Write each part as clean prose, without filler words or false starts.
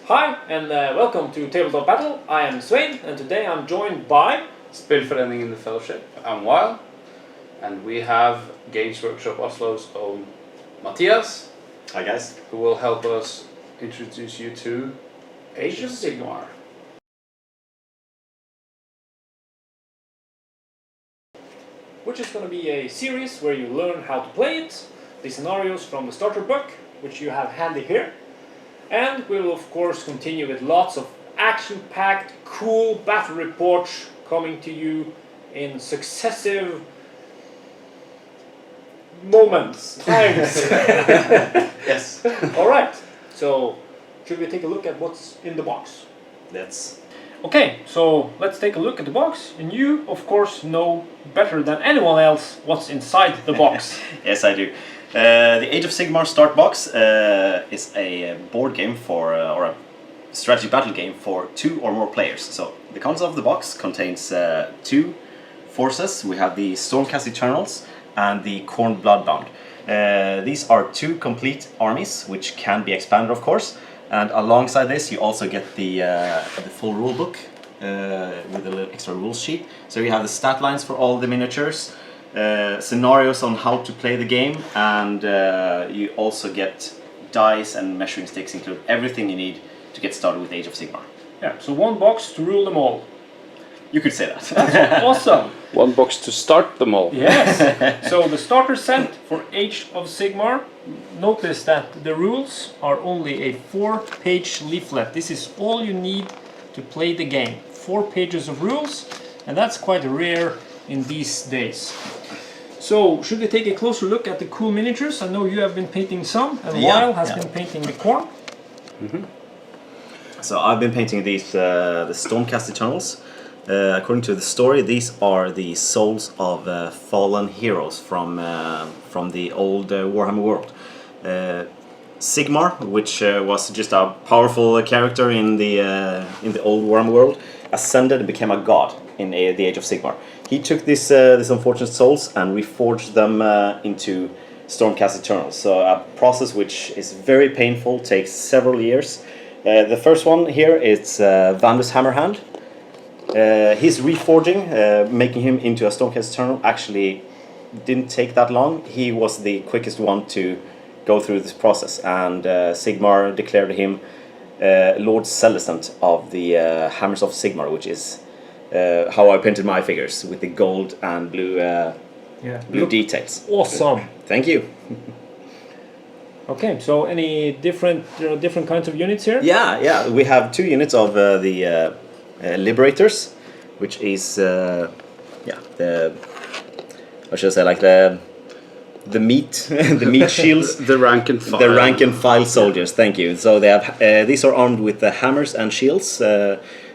Hi and welcome to Tabletopbattle. I am Svein and today I'm joined by Spillforeningen in the Fellowship. I'm Weil, and we have Games Workshop Oslo's own Matthias. Hi guys. Who will help us introduce you to Age of Sigmar. which is going to be a series where you learn how to play it, the scenarios from the starter book, which you have handy here, and we will of course continue with lots of action-packed, cool battle reports coming to you in successive moments, times. Yes. Alright, so should we take a look at what's in the box? Let's. Okay, so let's take a look at the box, and you, of course, know better than anyone else what's inside the box. Yes, I do. The Age of Sigmar Start Box is a board game for, or a strategy battle game for 2 or more players. So the concept of the box contains 2 forces. We have the Stormcast Eternals and the Khorne Bloodbound. These are 2 complete armies, which can be expanded, of course. And alongside this, you also get the full rule book with a little extra rules sheet. So you have the stat lines for all the miniatures, scenarios on how to play the game, and you also get dice and measuring sticks, include everything you need to get started with Age of Sigmar. Yeah, so one box to rule them all. You could say that. That's awesome! One box to start them all. Yes! So the starter set for Age of Sigmar, notice that the rules are only a 4-page leaflet. This is all you need to play the game. 4 pages of rules, and that's quite rare in these days. So, should we take a closer look at the cool miniatures? I know you have been painting some, and Weil has been painting the Khorne. Mm-hmm. So I've been painting these, the Stormcast Eternals. According to the story, these are the souls of fallen heroes from the old Warhammer world. Sigmar, which was just a powerful character in the old Warhammer world, ascended and became a god in the Age of Sigmar. He took these unfortunate souls and reforged them into Stormcast Eternals. So a process which is very painful, takes several years. The first one here is Vandus Hammerhand. His reforging, making him into a Stormcast Eternal, actually didn't take that long. He was the quickest one to go through this process, and Sigmar declared him Lord Celestant of the Hammers of Sigmar, which is how I painted my figures, with the gold and blue blue details. Awesome! Thank you. Okay, so any different kinds of units here? Yeah, we have 2 units of the Liberators, which is the what should I say, like the meat the meat shields, The rank and file. the rank and file soldiers. Thank you. So they have these are armed with hammers and shields.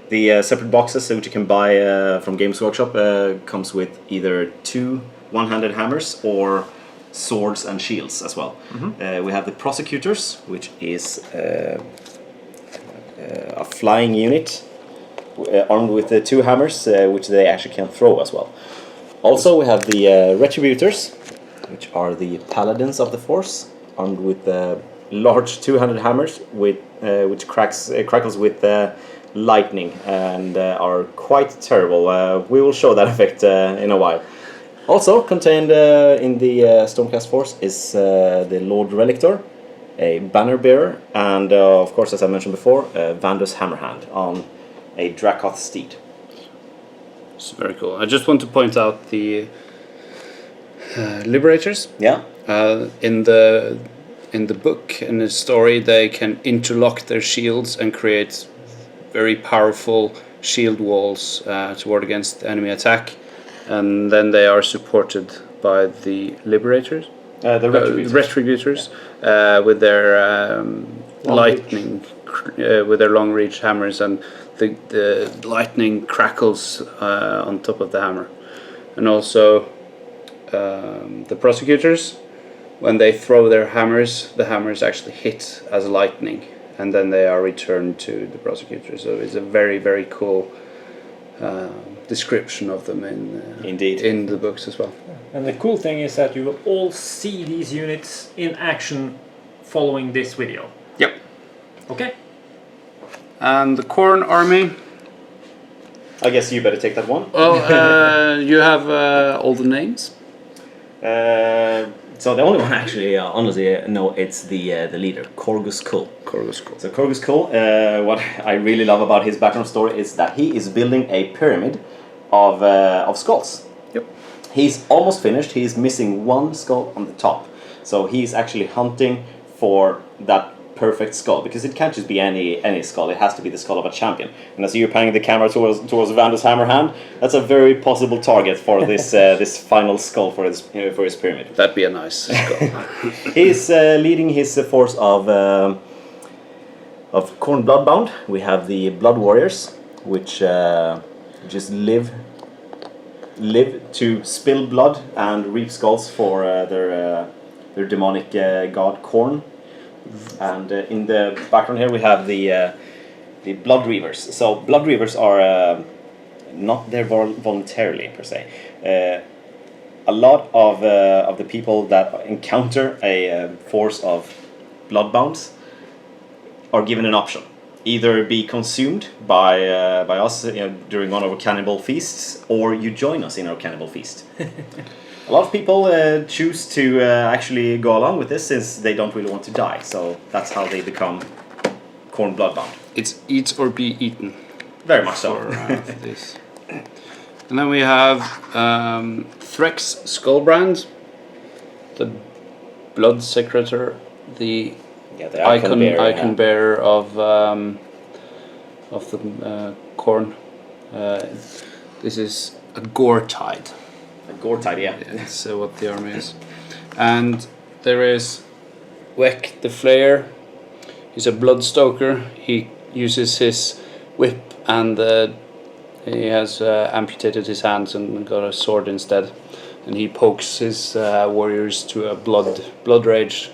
The separate boxes which you can buy from Games Workshop comes with either 2 one-handed hammers or swords and shields as well. Mm-hmm. We have the Prosecutors, which is a flying unit armed with 2 hammers, which they actually can throw as well. Also, we have the Retributors, which are the paladins of the force, armed with large 200 hammers, with which crackles with lightning, and are quite terrible. We will show that effect in a while. Also contained in the Stormcast force is the Lord Relictor, a banner bearer, and of course, as I mentioned before, Vandus Hammerhand on a Dracoth steed. It's very cool. I just want to point out the Liberators. Yeah. In the book, in the story, they can interlock their shields and create very powerful shield walls to ward against enemy attack, and then they are supported by the Liberators, The Retributors, with their lightning, with their long reach hammers, and the lightning crackles on top of the hammer. And also the Prosecutors, when they throw their hammers, the hammers actually hit as lightning, and then they are returned to the Prosecutors. So it's a very, very cool description of them in the books as well. And the cool thing is that you will all see these units in action following this video. Yep. Okay. And the Khorne army. I guess you better take that one. Well, you have all the names. So the only one actually, honestly, no, it's the leader, Khorgus Khul. So Khorgus Khul, what I really love about his background story is that he is building a pyramid of skulls. Yep. He's almost finished. He's missing one skull on the top. So he's actually hunting for that perfect skull, because it can't just be any skull. It has to be the skull of a champion. And as you're panning the camera towards Vanda's hammer hand, that's a very possible target for this this final skull for his pyramid. That'd be a nice skull. He's leading his force of Khorne Bloodbound. We have the Blood Warriors, which just live to spill blood and reap skulls for their demonic god Khorne. And in the background here we have the Blood Reavers. So Blood Reavers are not there voluntarily per se. A lot of the people that encounter a force of Bloodbounds are given an option: either be consumed by us during one of our cannibal feasts, or you join us in our cannibal feast. A lot of people choose to actually go along with this, since they don't really want to die. So that's how they become Khorne Bloodbound. It's eat or be eaten. Very much so. For this. And then we have Threx Skullbrand, the Blood Secretor, the icon bearer of the Khorne. This is a gore-tide. Gore-tide, yeah. That's what the army is. And there is Wek the Flayer. He's a bloodstoker. He uses his whip, and he has amputated his hands and got a sword instead. And he pokes his warriors to a blood rage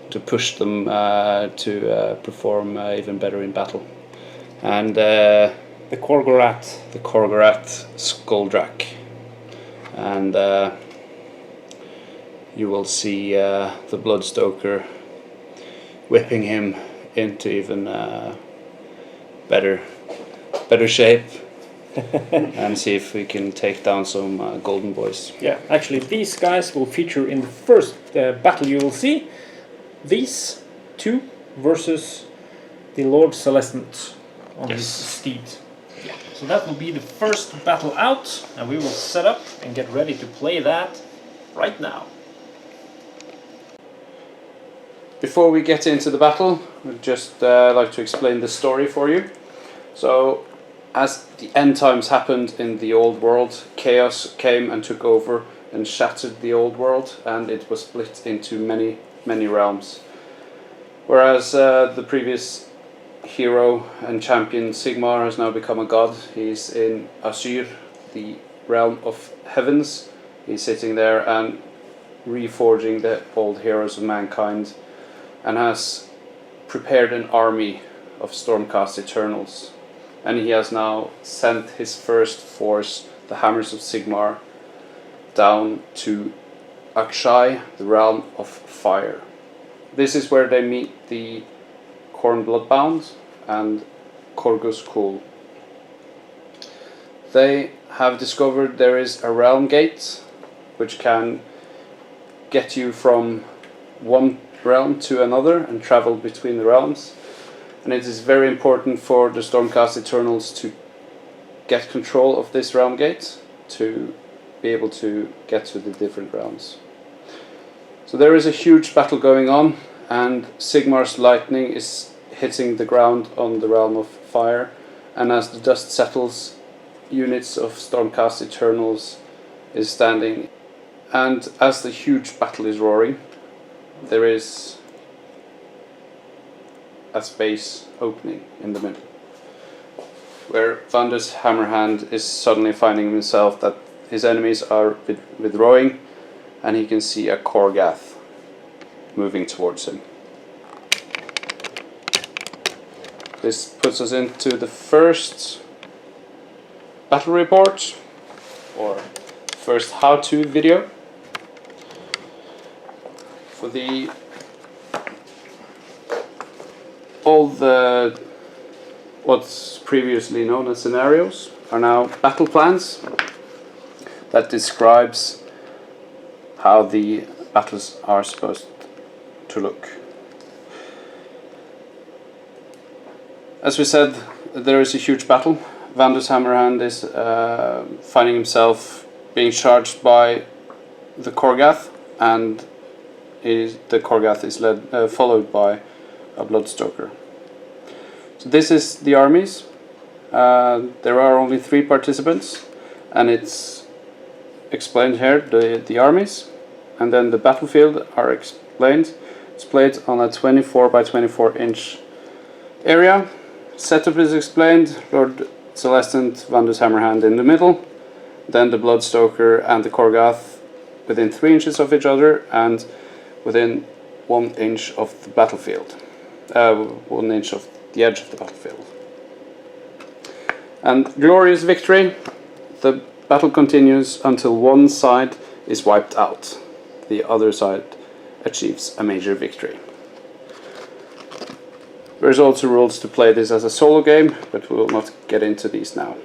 to push them to perform even better in battle. And the Khorgorat Skuldrak. And you will see the Bloodstoker whipping him into even better shape, and see if we can take down some golden boys. Yeah, actually these guys will feature in the first battle you will see. These two versus the Lord Celestant on his steed. Yeah. So that will be the first battle out, and we will set up and get ready to play that right now. Before we get into the battle, I'd just like to explain the story for you. So, as the end times happened in the old world, chaos came and took over and shattered the old world, and it was split into many realms. Whereas the previous hero and champion Sigmar has now become a god. He's in Azure, the realm of heavens. He's sitting there and reforging the old heroes of mankind, and has prepared an army of Stormcast Eternals. And he has now sent his first force, the Hammers of Sigmar, down to Akshai, the realm of fire. This is where they meet the Khorne Bloodbound and Khorgus Khul. They have discovered there is a realm gate which can get you from one realm to another and travel between the realms. And it is very important for the Stormcast Eternals to get control of this realm gate to be able to get to the different realms. So there is a huge battle going on, and Sigmar's lightning is hitting the ground on the realm of fire, and as the dust settles, units of Stormcast Eternals is standing, and as the huge battle is roaring, there is a space opening in the middle, where Vanda's hammerhand is suddenly finding himself that his enemies are withdrawing, and he can see a Khorgath moving towards him. This puts us into the first battle report, or first how-to video. For all what's previously known as scenarios are now battle plans that describes how the battles are supposed to look. As we said, there is a huge battle. Vandus Hammerhand is finding himself being charged by the Khorgath, and the Khorgath is followed by a Bloodstalker. So this is the armies. There are only 3 participants, and it's explained here, the armies, and then the battlefield are explained. It's played on a 24 by 24 inch area. Setup is explained. Lord Celestant, Vandus Hammerhand in the middle, then the Bloodstoker and the Khorgath within 3 inches of each other and within 1 inch of the battlefield. 1 inch of the edge of the battlefield. And glorious victory. The battle continues until one side is wiped out. The other side achieves a major victory. There's also rules to play this as a solo game, but we will not get into these now.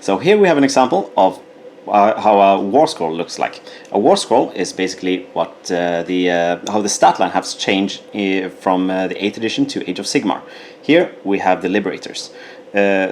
So here we have an example of how a war scroll looks like. A war scroll is basically what how the stat line has changed from the 8th edition to Age of Sigmar. Here we have the Liberators.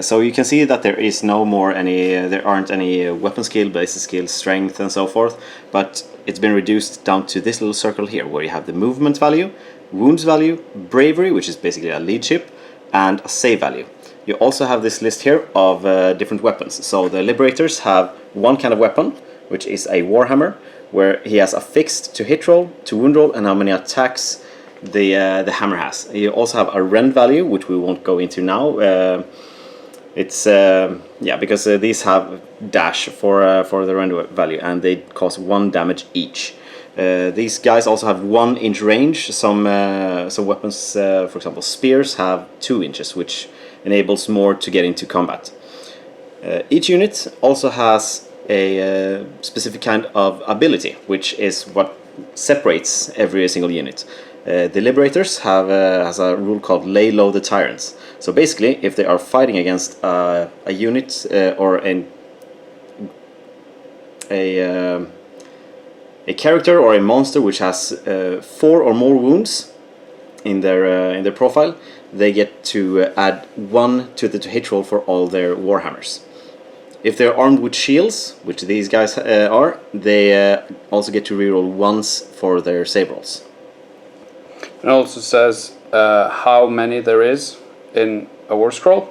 So you can see that there aren't any weapon skill, basic skill, strength and so forth, but it's been reduced down to this little circle here where you have the movement value, wounds value, bravery, which is basically a leadership, and a save value. You also have this list here of different weapons. So the Liberators have one kind of weapon, which is a Warhammer, where he has a fixed to hit roll, to wound roll, and how many attacks the hammer has. You also have a rend value, which we won't go into now. Because these have dash for the rend value, and they cause 1 damage each. These guys also have 1 inch range. Some weapons, for example spears, have 2 inches, which enables more to get into combat. Each unit also has a specific kind of ability, which is what separates every single unit. The Liberators has a rule called lay low the tyrants. So basically, if they are fighting against a unit or a character or a monster which has 4 or more wounds in their profile, they get to add 1 to the hit roll for all their Warhammers. If they're armed with shields, which these guys are, they also get to reroll once for their save rolls. It also says how many there is in a war scroll.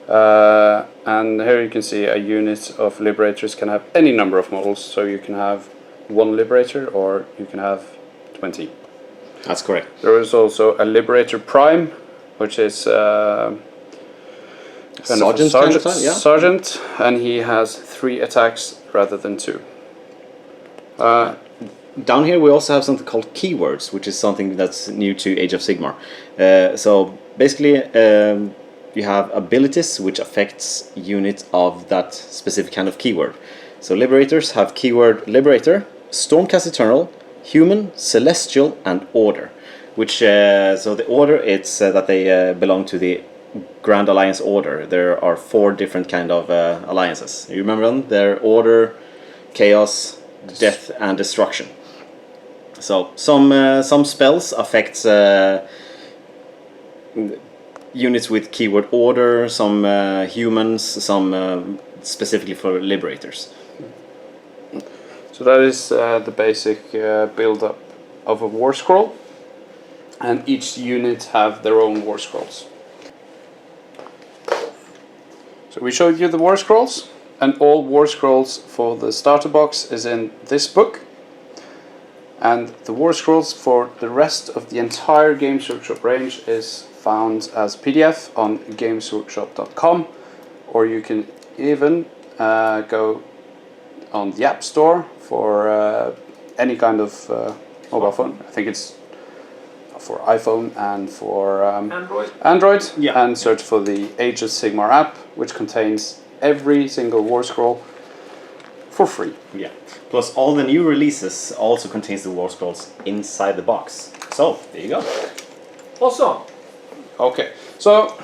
And here you can see a unit of Liberators can have any number of models, so you can have 1 Liberator or you can have 20. That's correct. There is also a Liberator Prime, which is Sergeant, and he has 3 attacks rather than 2. Down here we also have something called keywords, which is something that's new to Age of Sigmar. So basically you have abilities which affects units of that specific kind of keyword. So Liberators have keyword Liberator, Stormcast Eternal, Human, Celestial and Order. Which so the order, it's that they belong to the Grand Alliance Order. There are 4 different kind of alliances. You remember them? They're Order, Chaos, Death and Destruction. So some spells affect units with keyword Order, some humans, some specifically for Liberators. So that is the basic build-up of a war scroll, and each unit have their own war scrolls. So we showed you the war scrolls, and all war scrolls for the starter box is in this book, and the war scrolls for the rest of the entire Games Workshop range is found as PDF on gamesworkshop.com, or you can even go on the App Store for any kind of mobile phone. I think it's for iPhone and for Android. Yeah. And search for the Age of Sigmar app, which contains every single war scroll for free. Yeah. Plus all the new releases also contains the war scrolls inside the box. So there you go. Awesome. Okay. So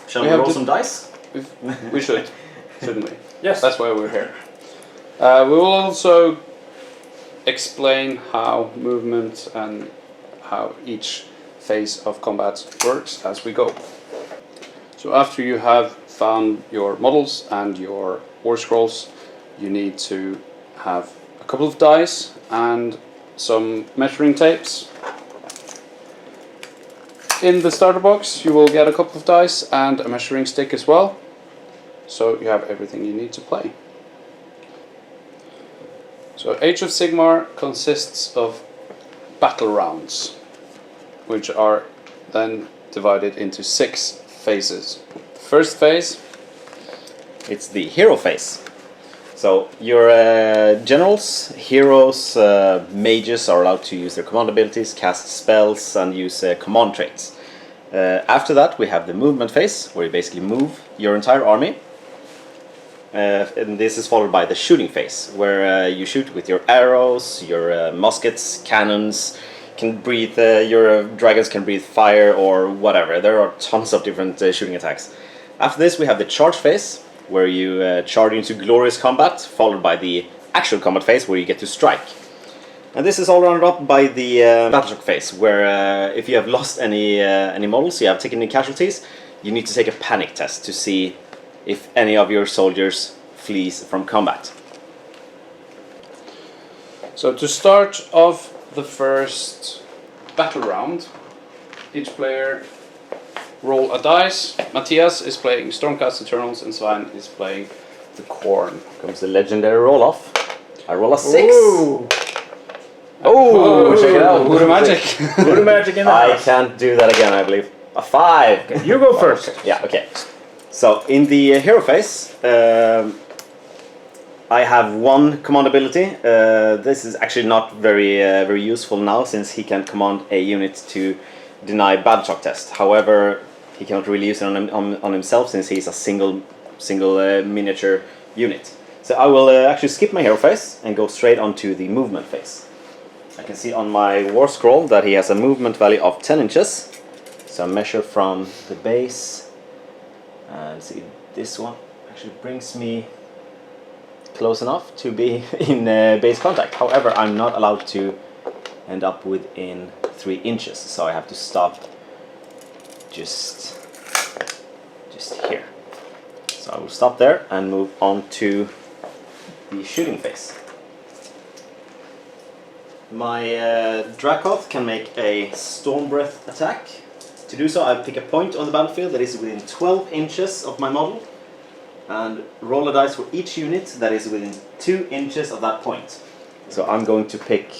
Shall We we have roll to- some dice? we should, shouldn't we? Yes. That's why we're here. We will also explain how movement and how each phase of combat works as we go. So after you have found your models and your war scrolls, you need to have a couple of dice and some measuring tapes. In the starter box you will get a couple of dice and a measuring stick as well. So you have everything you need to play. So Age of Sigmar consists of battle rounds, which are then divided into 6 phases. First phase. It's the hero phase. So your generals, heroes, mages are allowed to use their command abilities, cast spells, and use command traits. After that, we have the movement phase, where you basically move your entire army. And this is followed by the shooting phase, where you shoot with your arrows, your muskets, cannons. Can breathe. Your dragons can breathe fire or whatever. There are tons of different shooting attacks. After this, we have the charge phase, where you charge into glorious combat, followed by the actual combat phase, where you get to strike. And this is all rounded up by the battle shock phase, where if you have lost any models, you have taken any casualties, you need to take a panic test to see if any of your soldiers flees from combat. So to start off the first battle round, each player roll a dice. Matthias is playing Stormcast Eternals and Svein is playing the Khorne. Comes the legendary roll off. I roll a 6. Ooh. Oh, check it out. Voodoo magic. Voodoo magic in the I house. can't do that again, I believe. A 5. You go first. Yeah, okay. So in the hero phase, I have one command ability. This is actually not very useful now, since he can command a unit to deny battle shock test. However, he cannot really use it on himself, since he's a single miniature unit. So I will actually skip my hero phase and go straight onto the movement phase. I can see on my war scroll that he has a movement value of 10 inches. So I measure from the base, and see, this one actually brings me close enough to be in base contact. However, I'm not allowed to end up within 3 inches, so I have to stop just here. So I will stop there and move on to the shooting phase. My Dracoth can make a Storm Breath attack. To do so, I pick a point on the battlefield that is within 12 inches of my model, and roll a dice for each unit that is within 2 inches of that point. So I'm going to pick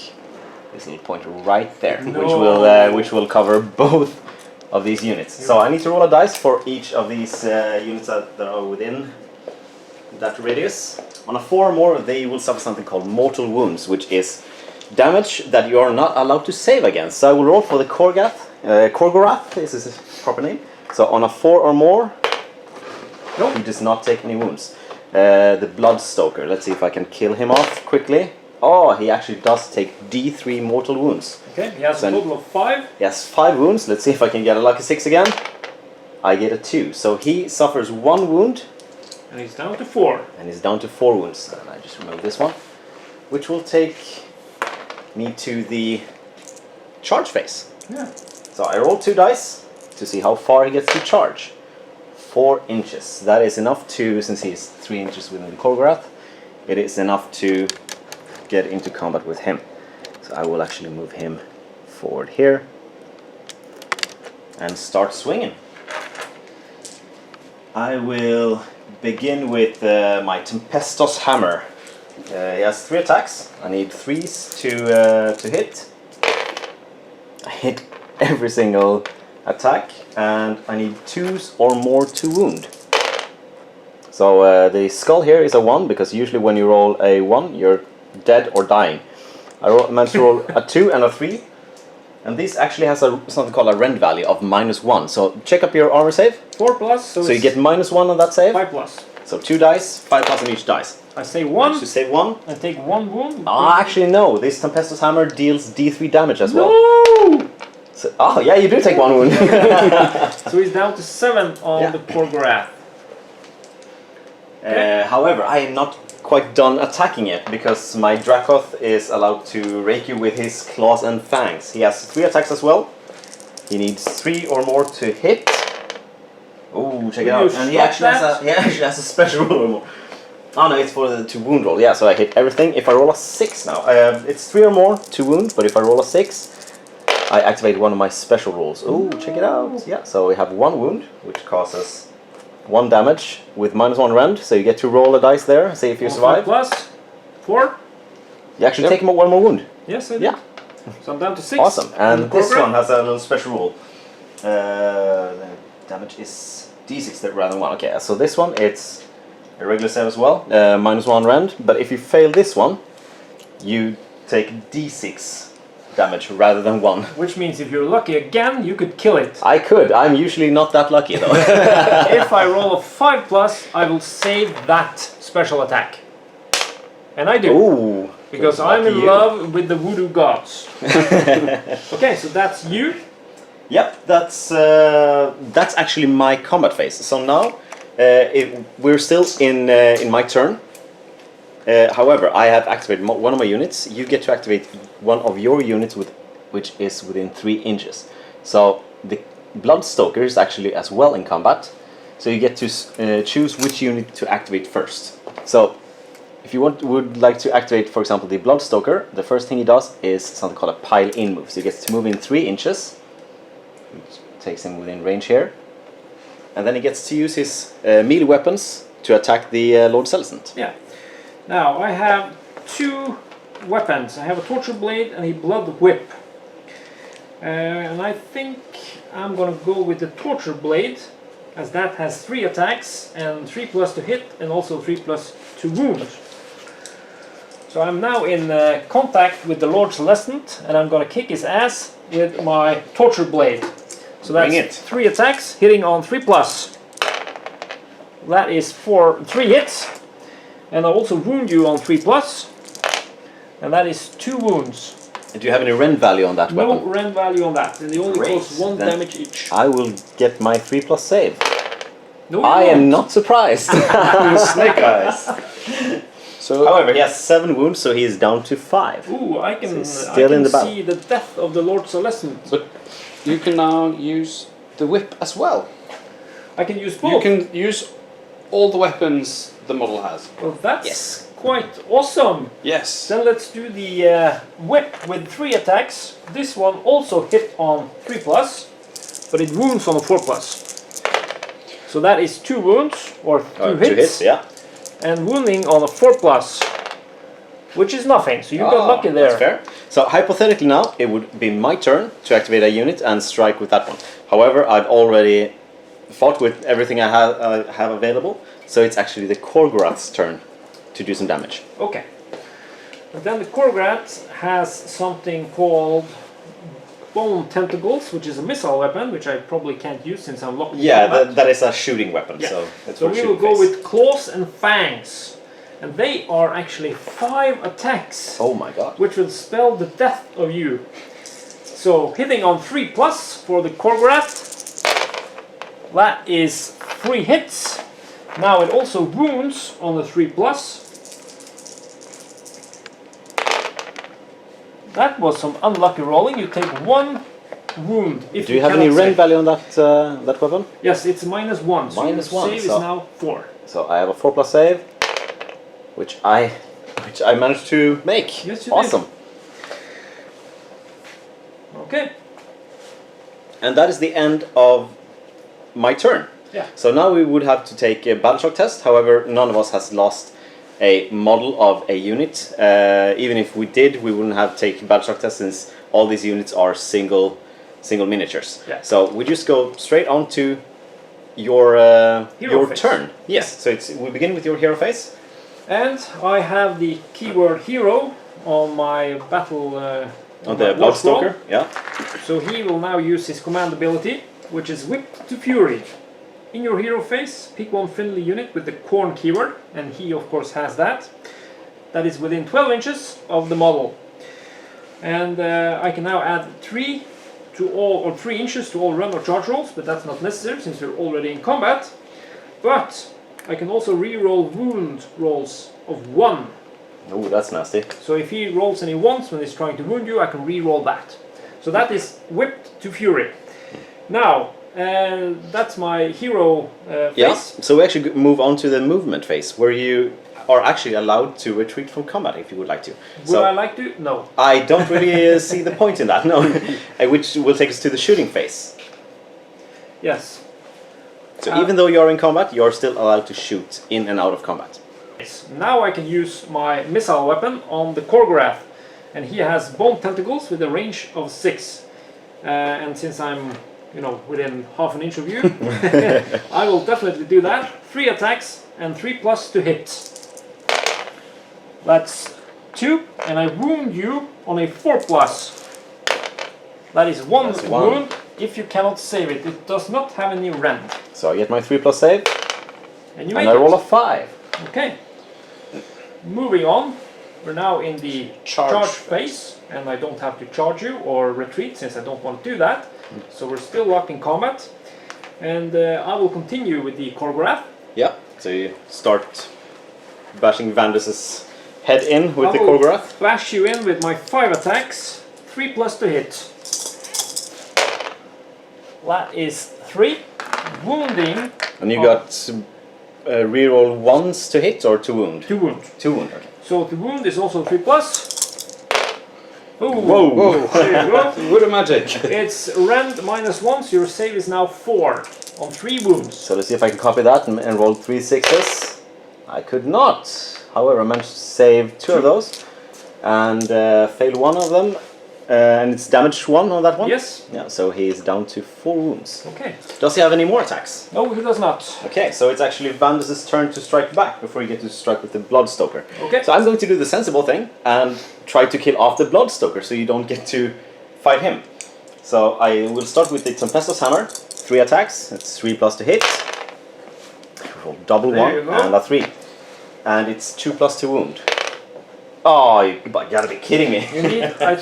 this little pointer right there, which will cover both of these units. So I need to roll a dice for each of these units that are within that radius. On a 4 or more, they will suffer something called mortal wounds, which is damage that you are not allowed to save against. So I will roll for the Khorgorath is his proper name. So on a 4 or more, he does not take any wounds. The Bloodstoker, let's see if I can kill him off quickly. Oh, he actually does take D3 mortal wounds. Okay, he has a total of 5. He has 5 wounds. Let's see if I can get a lucky 6 again. I get a 2. So he suffers 1 wound. And he's down to 4. And he's down to 4 wounds. And I just remove this one, which will take me to the charge phase. Yeah. So I roll 2 dice to see how far he gets to charge. 4 inches. That is enough to, since he's 3 inches within the Khorgorath, it is enough to get into combat with him. So I will actually move him forward here and start swinging. I will begin with my Tempestos Hammer. He has 3 attacks. I need 3s to hit. I hit every single attack, and I need 2s or more to wound. So the skull here is a 1, because usually when you roll a 1, you're dead or dying. I managed to roll a 2 and a 3, and this actually has something called a rend value of -1. So check up your armor save. 4 plus, So you get -1 on that save. 5 plus. So 2 dice, 5 plus on each dice. I say 1. To save 1. I take 1 wound. Actually no, this Tempestos Hammer deals D3 damage as well. No! So, oh yeah, you do take 1 wound. So he's down to 7 on Yeah. the Khorne. However, I am not quite done attacking yet because my Dracoth is allowed to rake you with his claws and fangs. He has 3 attacks as well. He needs 3 or more to hit. Oh, check it out! And he actually has a special rule or more. Oh no, it's for the to wound roll. Yeah, so I hit everything. If I roll a 6 now, it's 3 or more to wound. But if I roll a 6, I activate one of my special rules. Oh, check it out! Yeah, so we have 1 wound, which causes 1 damage with -1 rend. So you get to roll a dice there. See if you survive. Plus 4. You actually take 1 more wound. Yes, I did. Yeah. So I'm down to 6. Awesome. And this Khorne. one has a little special rule. The damage is d6 rather than 1. Okay, so this one it's a regular save as well, -1 rend. But if you fail this one, you take d6 damage rather than 1. Which means if you're lucky again, you could kill it. I could. I'm usually not that lucky though. If I roll a 5+, I will save that special attack. And I do. Ooh. Because I'm lucky in you. love with the voodoo gods. Okay, so that's you. Yep, that's actually my combat phase. So now we're still in my turn. However, I have activated one of my units. You get to activate one of your units which is within 3 inches. So the Bloodstoker is actually as well in combat. So you get to choose which unit to activate first. So if you would like to activate, for example, the Bloodstoker, the first thing he does is something called a pile-in move. So he gets to move in 3 inches. Which takes him within range here. And then he gets to use his melee weapons to attack the Lord Celestant. Yeah. Now I have 2 weapons. I have a torture blade and a blood whip. And I think I'm gonna go with the torture blade, as that has 3 attacks and 3+ to hit and also 3+ to wound. So I'm now in contact with the Lord Celestant, and I'm gonna kick his ass with my torture blade. So that's 3 attacks, hitting on 3+. That is 3 hits, and I also wound you on 3+, and that is 2 wounds. And do you have any rend value on that weapon? No rend value on that, and they only Great. cause 1 Then damage each. I will get my 3+ save. No, I you am won't. not surprised. Snake eyes. So However, he has 7 wounds, so he is down to 5. Ooh, I can, he's still in the battle. see the death of the Lord Celestant. but you can now use the whip as well. I can use both. You can use all the weapons the model has. Well, that's Yes. quite awesome. Yes. Then let's do the whip with 3 attacks. This one also hit on 3+, but it wounds on a 4+. So that is 2 wounds, or 2 hits, 2 hits, yeah. and wounding on a 4+, which is nothing. So you got lucky there. That's fair. So hypothetically now, it would be my turn to activate a unit and strike with that one. However, I've already fought with everything I have available, so it's actually the Khorne's turn to do some damage. Okay. And then the Khorne has something called Bone Tentacles, which is a missile weapon, which I probably can't use since I'm locked in Yeah, combat. that is a shooting weapon, Yeah. so it's So for we will shooting go phase. with Claws and Fangs. And they are actually 5 attacks, Oh my god. which will spell the death of you. So hitting on 3+ for the Khorne, that is 3 hits. Now it also wounds on the 3+. That was some unlucky rolling. You take 1 wound. If Do you have any cannot rend save. value on that weapon? Yes, it's -1. So -1, your save so- is now 4. So I have a 4+ save, which I managed to make. Yes, you did. Awesome. Okay. And that is the end of my turn. Yeah. So now we would have to take a battle shock test. However, none of us has lost a model of a unit. Even if we did, we wouldn't have taken battle shock test since all these units are single miniatures. Yeah. So we just go straight on to your Hero phase. turn. Yes. So we begin with your hero phase. And I have the keyword hero on my battle. On the my watch Bloodstalker. roll. Yeah. So he will now use his command ability, which is Whip to Fury. In your hero phase, pick 1 friendly unit with the Khorne keyword, and he of course has that. That is within 12 inches of the model. And I can now add 3 to all, or 3 inches to all run or charge rolls, but that's not necessary since we're already in combat. But I can also re-roll wound rolls of 1. Oh, that's nasty. So if he rolls any 1s when he's trying to wound you, I can re-roll that. So that is whipped to fury. Now, that's my hero phase. Yeah, so we actually move on to the movement phase, where you are actually allowed to retreat from combat if you would like to. Would I like to? No. I don't really see the point in that, no. Which will take us to the shooting phase. Yes. So even though you're in combat, you're still allowed to shoot in and out of combat. Now I can use my missile weapon on the Khorne, and he has bone tentacles with a range of 6. And since I'm, within half an inch of you, I will definitely do that. 3 attacks and 3+ to hit. That's 2, and I wound you on a 4+. That is 1 That's 1. wound. If you cannot save it, it does not have any rend. So I get my 3+ save, And you and make I roll it. a 5. Okay. Moving on, we're now in the charge phase, and I don't have to charge you or retreat since I don't want to do that. So we're still locked in combat, and I will continue with the Khorne. Yeah, so you start bashing Vandus's head in with the I will Khorne. bash you in with my 5 attacks, 3+ to hit. That is 3, wounding. And you got reroll 1s to hit or to wound? 2 wound. 2 wound, okay. So the wound is also 3+. Ooh. Whoa! There you go. Voodoo magic. It's rend -1, so your save is now 4 on 3 wounds. So let's see if I can copy that and roll 3 6s. I could not. However, I managed to save 2 of those and fail 1 of them. And it's damage 1 on that one? Yes. Yeah, so he's down to 4 wounds. Okay. Does he have any more attacks? No, he does not. Okay, so it's actually Vandus's turn to strike back before you get to strike with the Bloodstoker. Okay. So I'm going to do the sensible thing and try to kill off the Bloodstoker so you don't get to fight him. So I will start with the Tempesto's Hammer. 3 attacks, it's 3+ to hit. Roll double There you 1 go. and a 3. And it's 2+ to wound. Oh, you gotta be kidding me. You need, I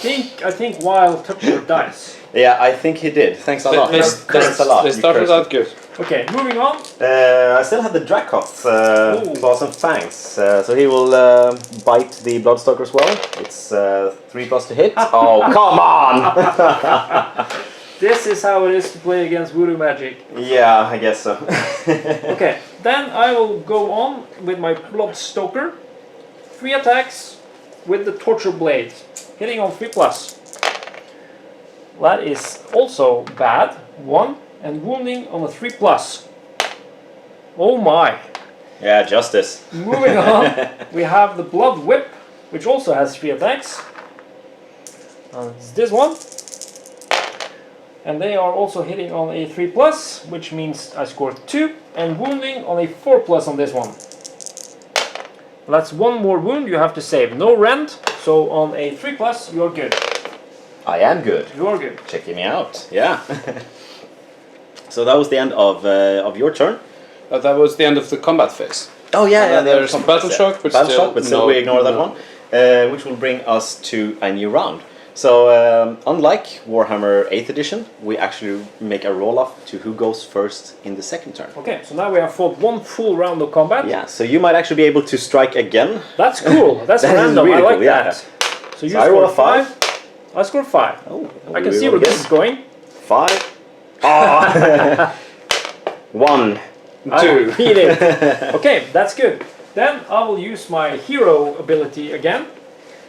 think Wild touched your dice. Yeah, I think he did. Thanks a lot. Thanks a lot. They you started cursed out good. Okay, moving on. I still have the Dracoth Ooh. claws and fangs, so he will bite the Bloodstoker as well. It's 3+ to hit. Oh, come on! This is how it is to play against voodoo magic. Yeah, I guess so. Okay, then I will go on with my Bloodstoker. 3 attacks with the Torture Blade, hitting on 3+. That is also bad, 1, and wounding on a 3+. Oh my! Yeah, justice. Moving on, we have the Blood Whip, which also has 3 attacks. It's this one. And they are also hitting on a 3+, which means I scored 2, and wounding on a 4+ on this one. That's 1 more wound you have to save. No rend, so on a 3+, you're good. I am good. You're good. Checking me out. Yeah. So that was the end of your turn. That was the end of the combat phase. Oh yeah, yeah. There's Battle Shock, but Battle still, Shock, but still no, we ignore that no. one, which will bring us to a new round. So unlike Warhammer 8th edition, we actually make a roll-off to who goes first in the second turn. Okay, so now we have fought 1 full round of combat. Yeah, so you might actually be able to strike again. That's cool. That's That is random. really I like cool, yeah. that. So you So I roll a scored 5. I scored 5. Oh, I can see where this is going. 5. Oh. 1. I beat it. Okay, that's good. Then I will use my hero ability again.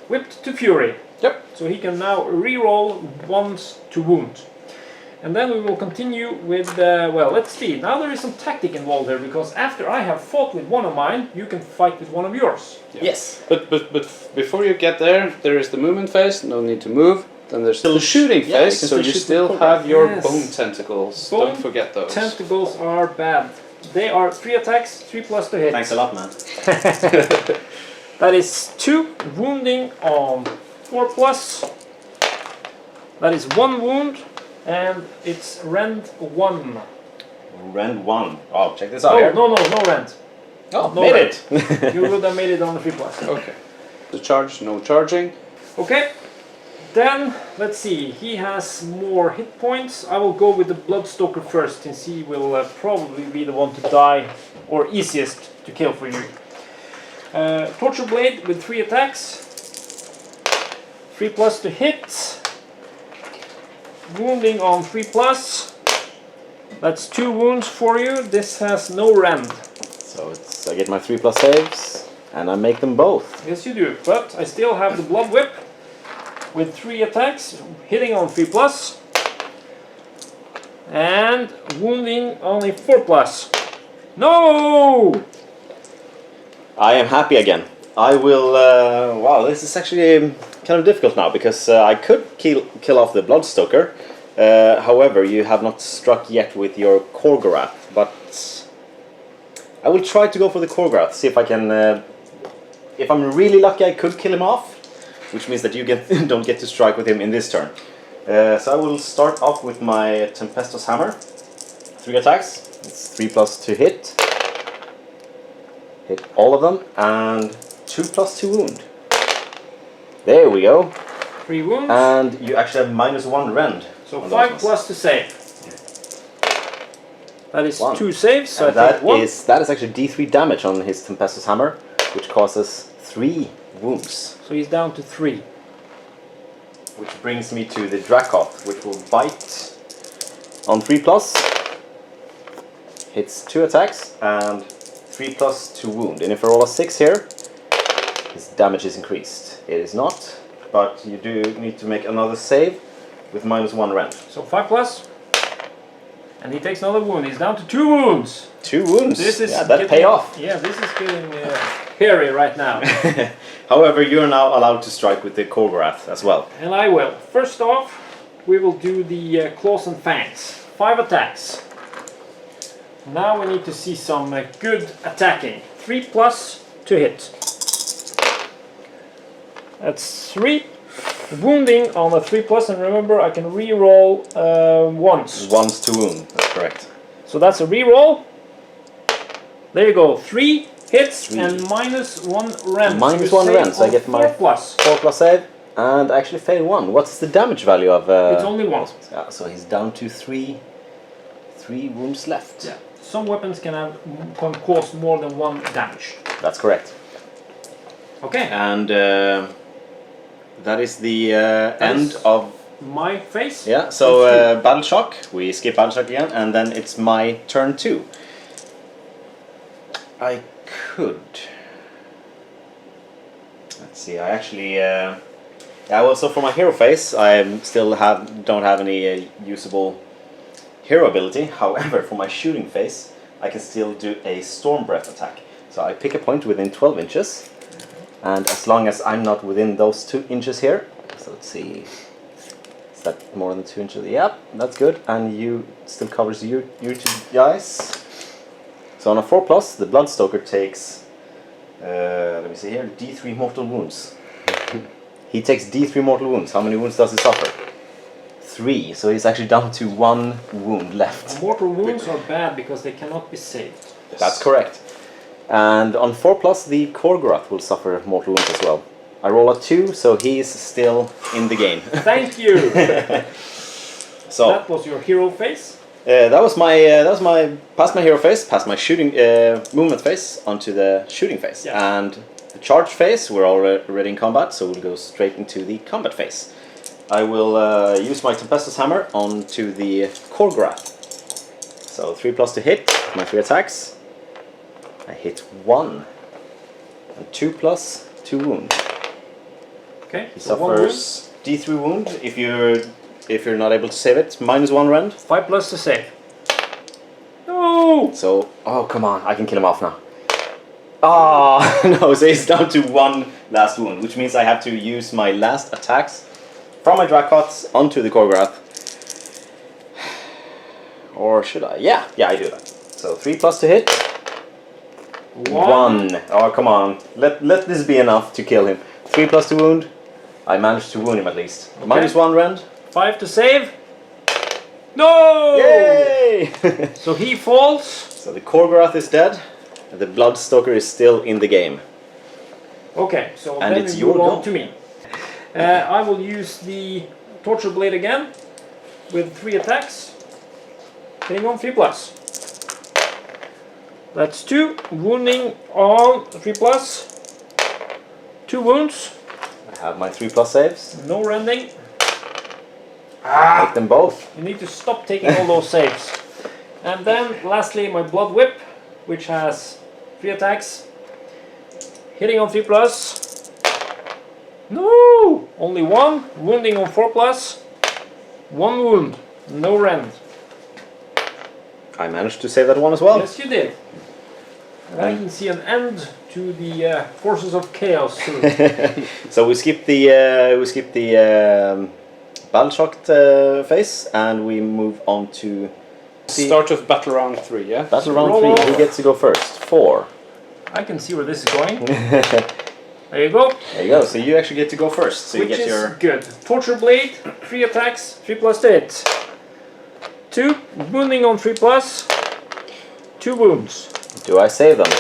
Whipped to Fury. Yep. So he can now re-roll 1s to wound. And then we will continue with, well, let's see. Now there is some tactic involved here, because after I have fought with one of mine, you can fight with one of yours. Yeah. Yes. But before you get there, there is the movement phase. No need to move. Then there's the shooting Yeah, you phase. can So still you shoot still with have your Yes. bone tentacles. Bone Don't forget those. Tentacles are bad. They are 3 attacks, 3+ to hit. Thanks a lot, man. That is 2 wounding on 4+. That is 1 wound, and it's rend 1. Rend 1. Oh, check this out Oh, here. no rend. Oh, no made rend. it. You would have made it on the 3+. Okay. The charge, no charging. Okay. then let's see. He has more hit points. I will go with the Bloodstalker first, since he will probably be the one to die, or easiest to kill for you. Torture Blade with 3 attacks. 3+ to hit. Wounding on 3+. That's 2 wounds for you. This has no rend. So I get my 3+ saves, and I make them both. Yes, you do. But I still have the Blood Whip with 3 attacks, hitting on 3+, and wounding only 4+. No! I am happy again. I will. Wow, this is actually kind of difficult now, because I could kill off the Bloodstoker. However, you have not struck yet with your Khorne, but I will try to go for the Khorne. See if I can. If I'm really lucky, I could kill him off, which means that you don't get to strike with him in this turn. So I will start off with my Tempestuous Hammer. 3 attacks. It's 3+ to hit. Hit all of them, and 2+ to wound. There we go. 3 wounds. And you actually have -1 rend. So 5+ to save. That is 2 saves. So And I take 1. that is actually D3 damage on his Tempestuous Hammer, which causes 3 wounds. So he's down to 3. Which brings me to the Dracoth, which will bite on 3+. Hits 2 attacks and 3+ to wound. And if I roll a 6 here, his damage is increased. It is not, but you do need to make another save with -1 rend. So 5+. And he takes another wound. He's down to 2 wounds. 2 wounds. This is that pay off. Yeah, this is getting hairy right now. However, you're now allowed to strike with the Khorne as well. And I will. First off, we will do the Claws and Fangs. 5 attacks. Now we need to see some good attacking. 3+ to hit. That's 3. Wounding on a 3+, and remember I can re-roll once. Once to wound, that's correct. So that's a re-roll. There you go. 3 hits 3. and -1 rend. -1 rend, so I get my 4+. 4+ save, and I actually fail 1. What's the damage value of... It's only 1. Yeah, so he's down to 3 wounds left. Yeah. Some weapons can cause more than 1 damage. That's correct. Okay. And that is the end of... My phase. Yeah, so Battle Shock. We skip Battle Shock again, and then it's my turn 2. I could... Let's see, I actually... yeah, well, so for my hero phase, I still don't have any usable hero ability. However, for my shooting phase, I can still do a Storm Breath attack. So I pick a point within 12 inches, and as long as I'm not within those 2 inches here, so let's see, is that more than 2 inches? Yep, that's good, and you still covers you 2 guys. So on a 4+, the Bloodstoker takes, let me see here, D3 mortal wounds. He takes D3 mortal wounds. How many wounds does he suffer? 3, so he's actually down to 1 wound left. Mortal wounds are bad because they cannot be saved. That's correct. And on 4+, the Khorne will suffer mortal wounds as well. I roll a 2, so he's still in the game. Thank you. So that was your hero phase. that was my past my hero phase, past my shooting movement phase onto the shooting phase, Yeah. and the charge phase. We're already in combat, so we'll go straight into the combat phase. I will use my Tempestuous Hammer onto the Khorne. So 3+ to hit, my 3 attacks. I hit 1, and 2+ to wound. Okay. He So 1 wound. suffers D3 wound if you're not able to save it. -1 rend. 5+ to save. No. So oh come on, I can kill him off now. Ah no, so he's down to 1 last wound, which means I have to use my last attacks from my Dracoths onto the Khorne. Or should I? Yeah, I do that. So 3+ to hit. 1. Oh, come on. Let this be enough to kill him. 3+ to wound. I managed to wound him at least. Okay. -1 rend. 5 to save. No! Yay! So he falls. So the Khorne is dead. And the Bloodstoker is still in the game. Okay, so And then it's we your move on go. to me. I will use the torture blade again with 3 attacks. Hitting on 3+. That's 2. Wounding on 3+. 2 wounds. I have my 3+ saves. No rending. Take them both. You need to stop taking all those saves. And then lastly my Blood Whip, which has 3 attacks. Hitting on 3+. No! Only 1. Wounding on 4+. 1 wound. No rend. I managed to save that one as well. Yes, you did. And I can see an end to the forces of chaos soon. So we skip the battle shocked phase and we move on to Start of battle round 3, yeah? battle round Roll 3. off. Who gets to go first? 4. I can see where this is going. There you go. There you go. So you actually get to go first. So Which you get is your good. Torture blade, 3 attacks, 3+ to hit. 2 wounding on 3+. 2 wounds. Do I save them?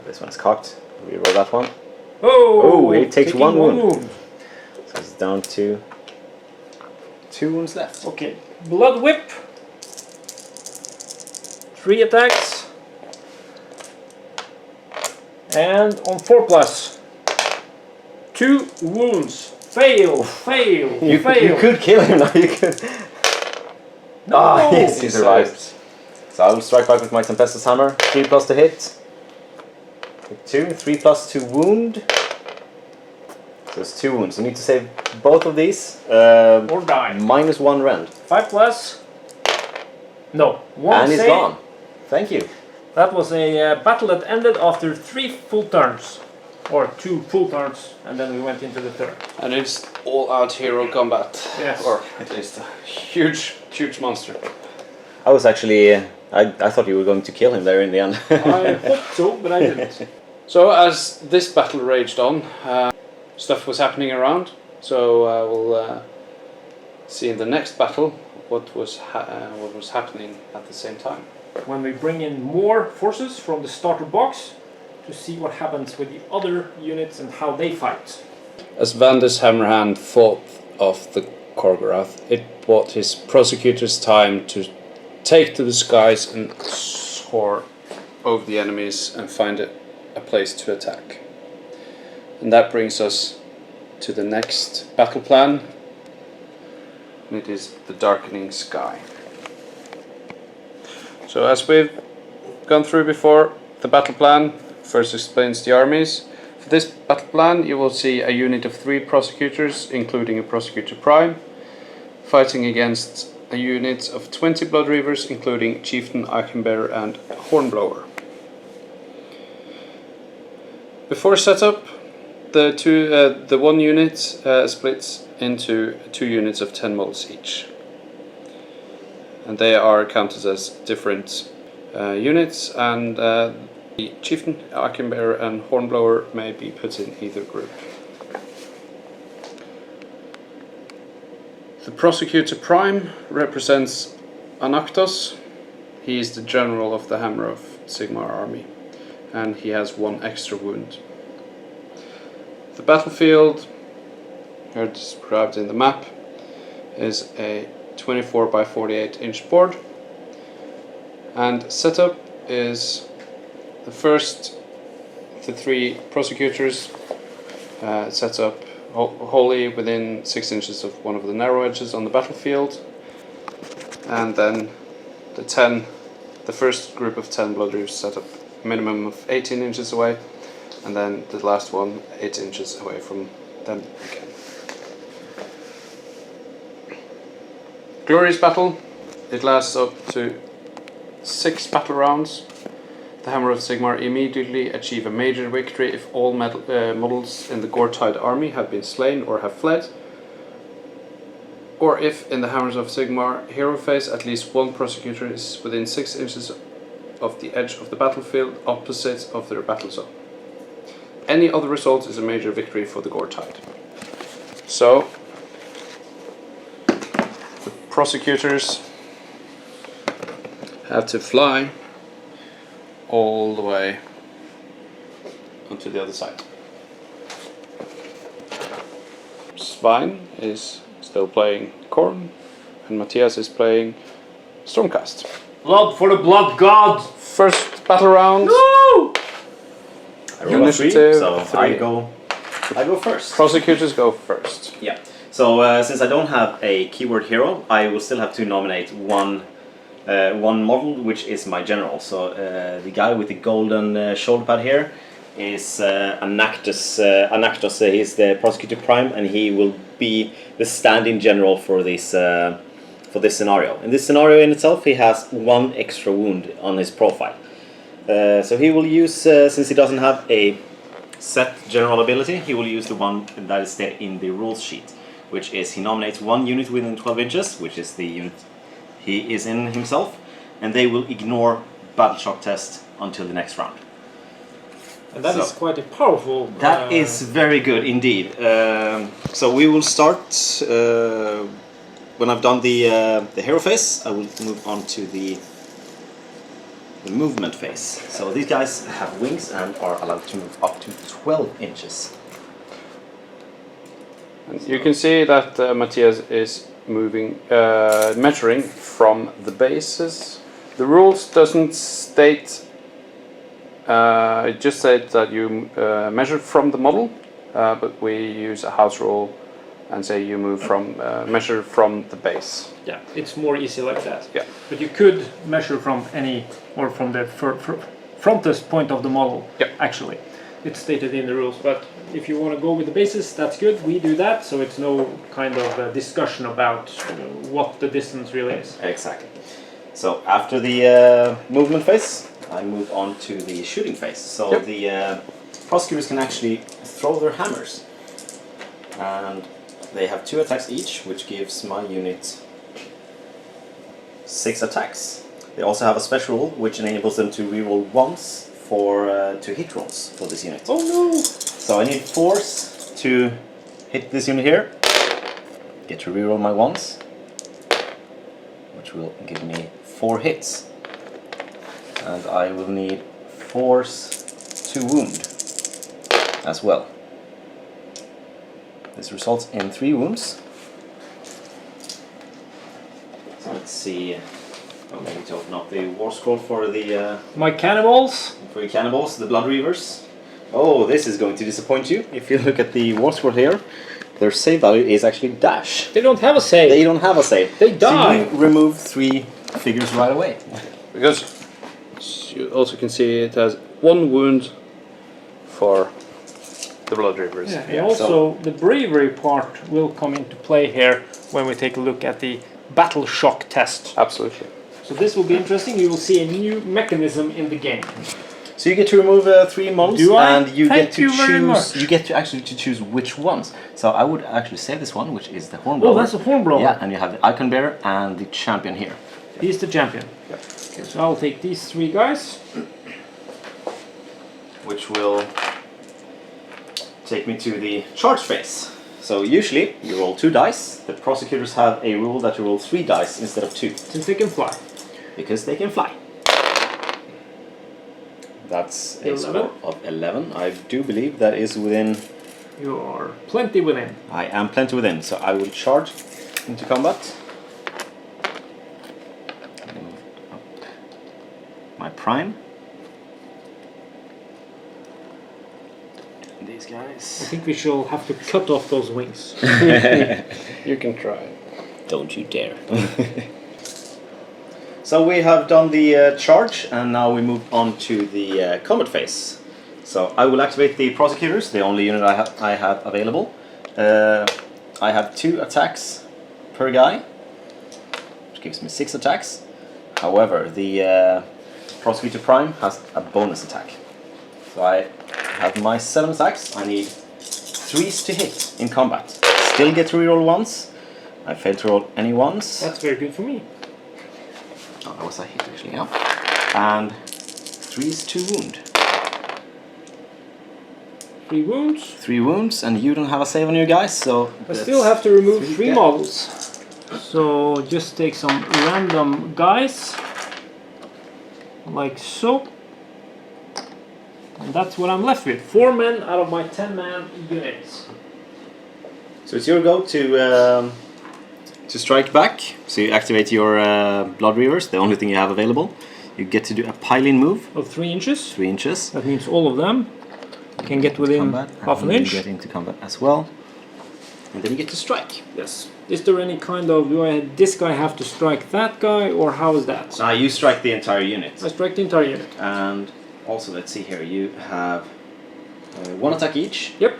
This one's cocked. Reroll that one. Oh, it takes taking 1 wound. wound. So it's down to 2 wounds left. Okay, Blood Whip. 3 attacks. And on 4+. 2 wounds. Fail, fail, You fail. could kill him now. You could. No! Ah, yes, he survived. So I will strike back with my Tempestus Hammer. 3+ to hit. 2, 3+ to wound. So it's 2 wounds. You need to save both of these. Or die. -1 rend. 5+. No, 1 And he's save. gone. Thank you. That was a battle that ended after 3 full turns. Or 2 full turns, and then we went into the third. And it's all-out hero combat. Yes. Or at least a huge, huge monster. I was actually. I thought you were going to kill him there in the end. I hoped so, but I didn't. So as this battle raged on, stuff was happening around. So we'll see in the next battle what was happening at the same time. When we bring in more forces from the starter box to see what happens with the other units and how they fight. As Vandus Hammerhand fought off the Korgorath, it bought his prosecutors time to take to the skies and soar over the enemies and find a place to attack. And that brings us to the next battle plan. And it is the Darkening Sky. So as we've gone through before, the battle plan first explains the armies. For this battle plan you will see a unit of 3 prosecutors, including a prosecutor prime, fighting against a unit of 20 blood reavers, including chieftain, archenbearer and hornblower. Before setup, the 1 unit splits into 2 units of 10 models each. And they are counted as different units, and the chieftain, archenbearer and hornblower may be put in either group. The prosecutor prime represents Anaktos. He is the general of the Hammer of Sigmar army, and he has 1 extra wound. The battlefield, here described in the map, is a 24 by 48 inch board, and setup is the first the 3 prosecutors sets up wholly within 6 inches of one of the narrow edges on the battlefield, and then the first group of 10 blood reavers set up a minimum of 18 inches away, and then the last one 8 inches away from them again. Glorious battle. It lasts up to 6 battle rounds. The Hammer of Sigmar immediately achieve a major victory if all models in the Gore-Tide army have been slain or have fled, or if in the Hammers of Sigmar hero phase at least 1 prosecutor is within 6 inches of the edge of the battlefield opposite of their battle zone. Any other result is a major victory for the Gore-Tide. So the prosecutors have to fly all the way onto the other side. Svein is still playing Khorne, and Matthias is playing Stormcast. Blood for the blood god! First battle round. No! I roll a 3, Initiative so 3. I go first. Prosecutors go first. Yeah. So since I don't have a keyword hero, I will still have to nominate one model, which is my general. So the guy with the golden shoulder pad here is Anactus. Anactus, he's the Prosecutor Prime, and he will be the stand-in general for this scenario. In this scenario in itself, he has 1 extra wound on his profile. So he will use, since he doesn't have a set general ability, he will use the one that is there in the rules sheet, which is he nominates 1 unit within 12 inches, which is the unit he is in himself, and they will ignore battle shock test until the next round. And that is quite a powerful... That is very good indeed. So we will start, when I've done the hero phase, I will move on to the movement phase. So these guys have wings and are allowed to move up to 12 inches. And you can see that Matthias is moving, measuring from the bases. The rules doesn't state, it just said that you measure from the model, but we use a house rule and say you move from, measure from the base. Yeah, it's more easy like that. Yeah. But you could measure from any, or from the frontest point of the model, Yeah. actually. It's stated in the rules, but if you want to go with the basis, that's good. We do that, so it's no kind of discussion about what the distance really is. Exactly. So after the movement phase, I move on to the shooting phase. So Yep. the prosecutors can actually throw their hammers, and they have 2 attacks each, which gives my unit 6 attacks. They also have a special rule which enables them to reroll once for to hit rolls for this unit. Oh no! So I need force to hit this unit here. Get to reroll my ones, which will give me 4 hits. And I will need force to wound as well. This results in 3 wounds. So let's see. Oh, maybe to open up the war scroll for the My cannibals? for your cannibals, the blood reavers. Oh, this is going to disappoint you. If you look at the war scroll here, their save value is actually dash. They don't have a save. They don't have a save. They die. So you remove 3 figures right away. Because you also can see it has 1 wound for the blood rivers. Yeah, and Yeah, also the bravery part will come into play here when we take a look at the battle shock test. Absolutely. So this will be interesting. You will see a new mechanism in the game. So you get to remove 3 models, Do I? and you Thank get to you very choose. much. You get to actually choose which ones. So I would actually save this one, which is the hornblower. Oh, that's a hornblower. Yeah, and you have the icon bearer and the champion here. He's the champion. Yep. Okay, so I'll take these 3 guys. Which will take me to the charge phase. So usually you roll 2 dice. The prosecutors have a rule that you roll 3 dice instead of 2, Since they can fly. because they can fly. That's a 11. score of 11. I do believe that is within. You are plenty within. I am plenty within, so I will charge into combat. My prime. These I guys. think we shall have to cut off those wings. You can try. Don't you dare. So we have done the charge, and now we move on to the combat phase. So I will activate the prosecutors, the only unit I have available. I have 2 attacks per guy, which gives me 6 attacks. However, the prosecutor prime has a bonus attack. So I have my 7 attacks. I need 3s to hit in combat. Still get to reroll once. I failed to roll any ones. That's very good for me. Oh, that was a hit actually, yeah. And 3s to wound. 3 wounds. 3 wounds, and you don't have a save on your guys, so I still have to remove 3 dead. models. So just take some random guys. Like so. And that's what I'm left with. 4 men out of my 10-man units. So it's your go to strike back. So you activate your Blood Reavers, the only thing you have available. You get to do a pile-in move Of 3 inches. 3 inches. That means all of them can get within Combat, half an and inch. you get into combat as well. And then you get to strike. Yes. Is there any kind of, this guy have to strike that guy, or how is that? Now you strike the entire unit. I strike the entire unit. And also, let's see here, you have 1 attack each. Yep.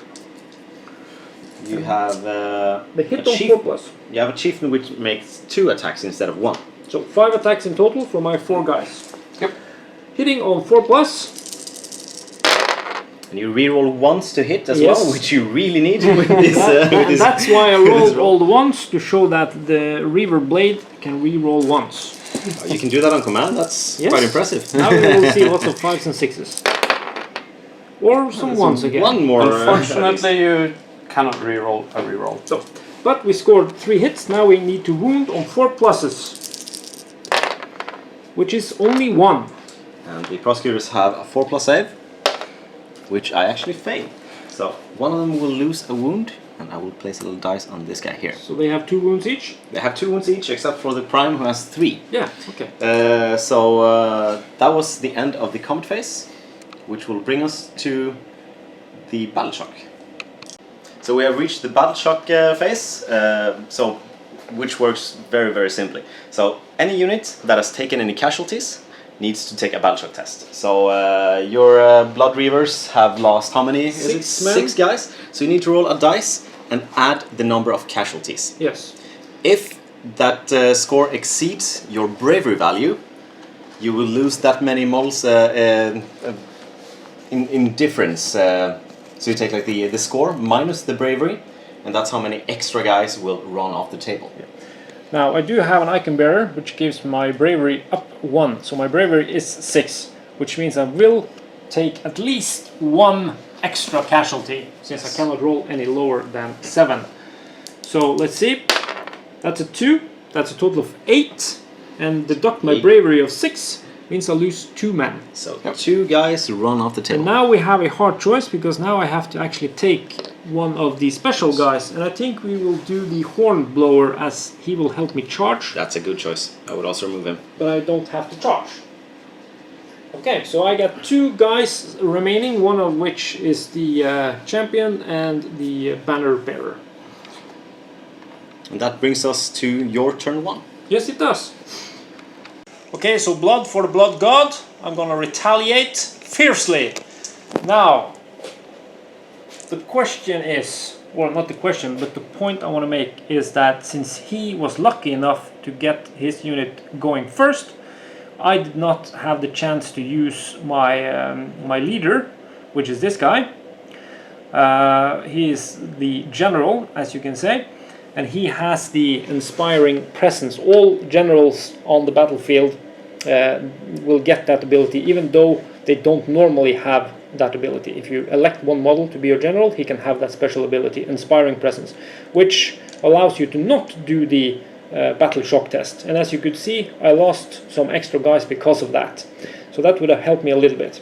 You have The hit on 4+. You have a chieftain which makes 2 attacks instead of 1. So 5 attacks in total for my 4 guys. Yep. Hitting on 4+. And you reroll once to hit as Yes. well, which you really need with this. With this That's why I with this rolled roll. all the ones to show that the Reaver Blade can re-roll once. You can do that on command. That's Yes. quite impressive. Now we will see lots of 5s and 6s. Or some 1s again. One more. Unfortunately, you cannot reroll a reroll. So, but we scored 3 hits, now we need to wound on 4 pluses. Which is only 1. And the prosecutors have a 4+ save, which I actually fail. So one of them will lose a wound, and I will place a little dice on this guy here. So they have 2 wounds each? They have 2 wounds each, except for the prime who has 3. Yeah, okay. That was the end of the combat phase, which will bring us to the battle shock. So we have reached the battle shock phase, which works very, very simply. So any unit that has taken any casualties needs to take a battle shock test. So your Blood Reavers have lost how many? Is it 6 men? 6 guys. So you need to roll a dice and add the number of casualties. Yes. If that score exceeds your bravery value, you will lose that many models in difference. So you take like the score minus the bravery, and that's how many extra guys will run off the table. Yeah. Now I do have an icon bearer, which gives my bravery up 1. So my bravery is 6, which means I will take at least 1 extra casualty, since I cannot roll any lower than 7. So let's see. That's a 2. That's a total of 8, and deduct my bravery of 6 means I lose 2 men. So 2 guys run off the table. And now we have a hard choice, because now I have to actually take one of the special guys, and I think we will do the horn blower, as he will help me charge. That's a good choice. I would also remove him. But I don't have to charge. Okay, so I got 2 guys remaining, one of which is the champion and the banner bearer. And that brings us to your turn 1. Yes, it does. Okay, so blood for the blood god. I'm gonna retaliate fiercely. Now, the question is, well, not the question, but the point I want to make is that since he was lucky enough to get his unit going first, I did not have the chance to use my leader, which is this guy. He is the general, as you can say, and he has the inspiring presence. All generals on the battlefield will get that ability, even though they don't normally have that ability. If you elect one model to be your general, he can have that special ability, inspiring presence, which allows you to not do the battle shock test. And as you could see, I lost some extra guys because of that. So that would have helped me a little bit.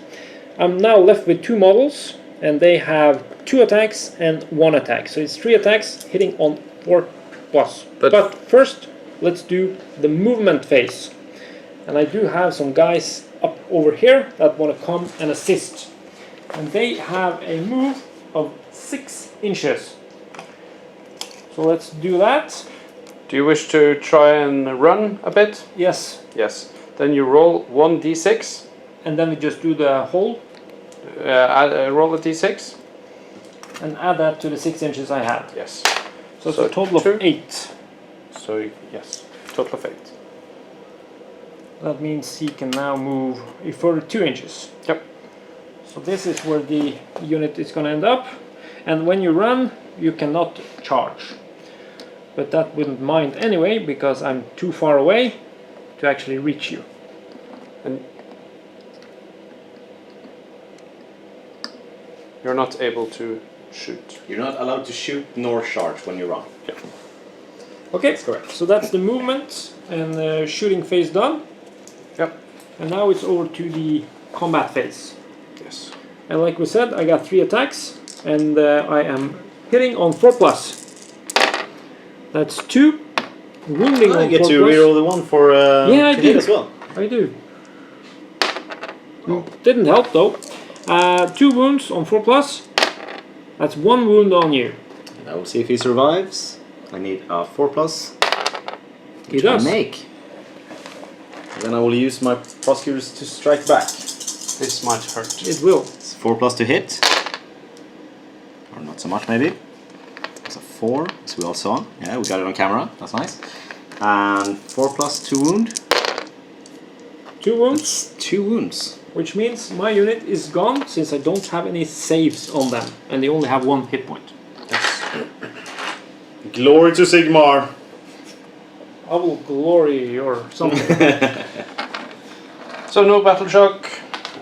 I'm now left with 2 models, and they have 2 attacks and 1 attack. So it's 3 attacks hitting on 4+. But first, let's do the movement phase. And I do have some guys up over here that want to come and assist. And they have a move of 6 inches. So let's do that. Do you wish to try and run a bit? Yes. Yes. Then you roll 1d6. And then we just do the whole Roll a d6. and add that to the 6 inches I had. Yes. So it's a total of 2. 8. So yes, total of 8. That means he can now move a further 2 inches. Yep. So this is where the unit is going to end up. And when you run, you cannot charge. But that wouldn't mind anyway, because I'm too far away to actually reach you. And you're not able to shoot. You're not allowed to shoot nor charge when you run. Yeah. Okay, That's correct. so that's the movement and shooting phase done. Yep. And now it's over to the combat phase. Yes. And like we said, I got 3 attacks, and I am hitting on 4+. That's 2. Wounding I on get 4 to plus. reroll the one for Yeah, I to do. hit as well. I do. Didn't help though. 2 wounds on 4 plus. That's 1 wound on you. And I will see if he survives. I need a 4 plus. He does. I make. And then I will use my prosecutors to strike back. This might hurt. It will. It's 4 plus to hit. Or not so much maybe. It's a 4, as we all saw. Yeah, we got it on camera. That's nice. And 4 plus to wound. 2 wounds. That's 2 wounds. Which means my unit is gone since I don't have any saves on them. And they only have 1 hit point. Glory to Sigmar. I will glory or something. So no battle shock,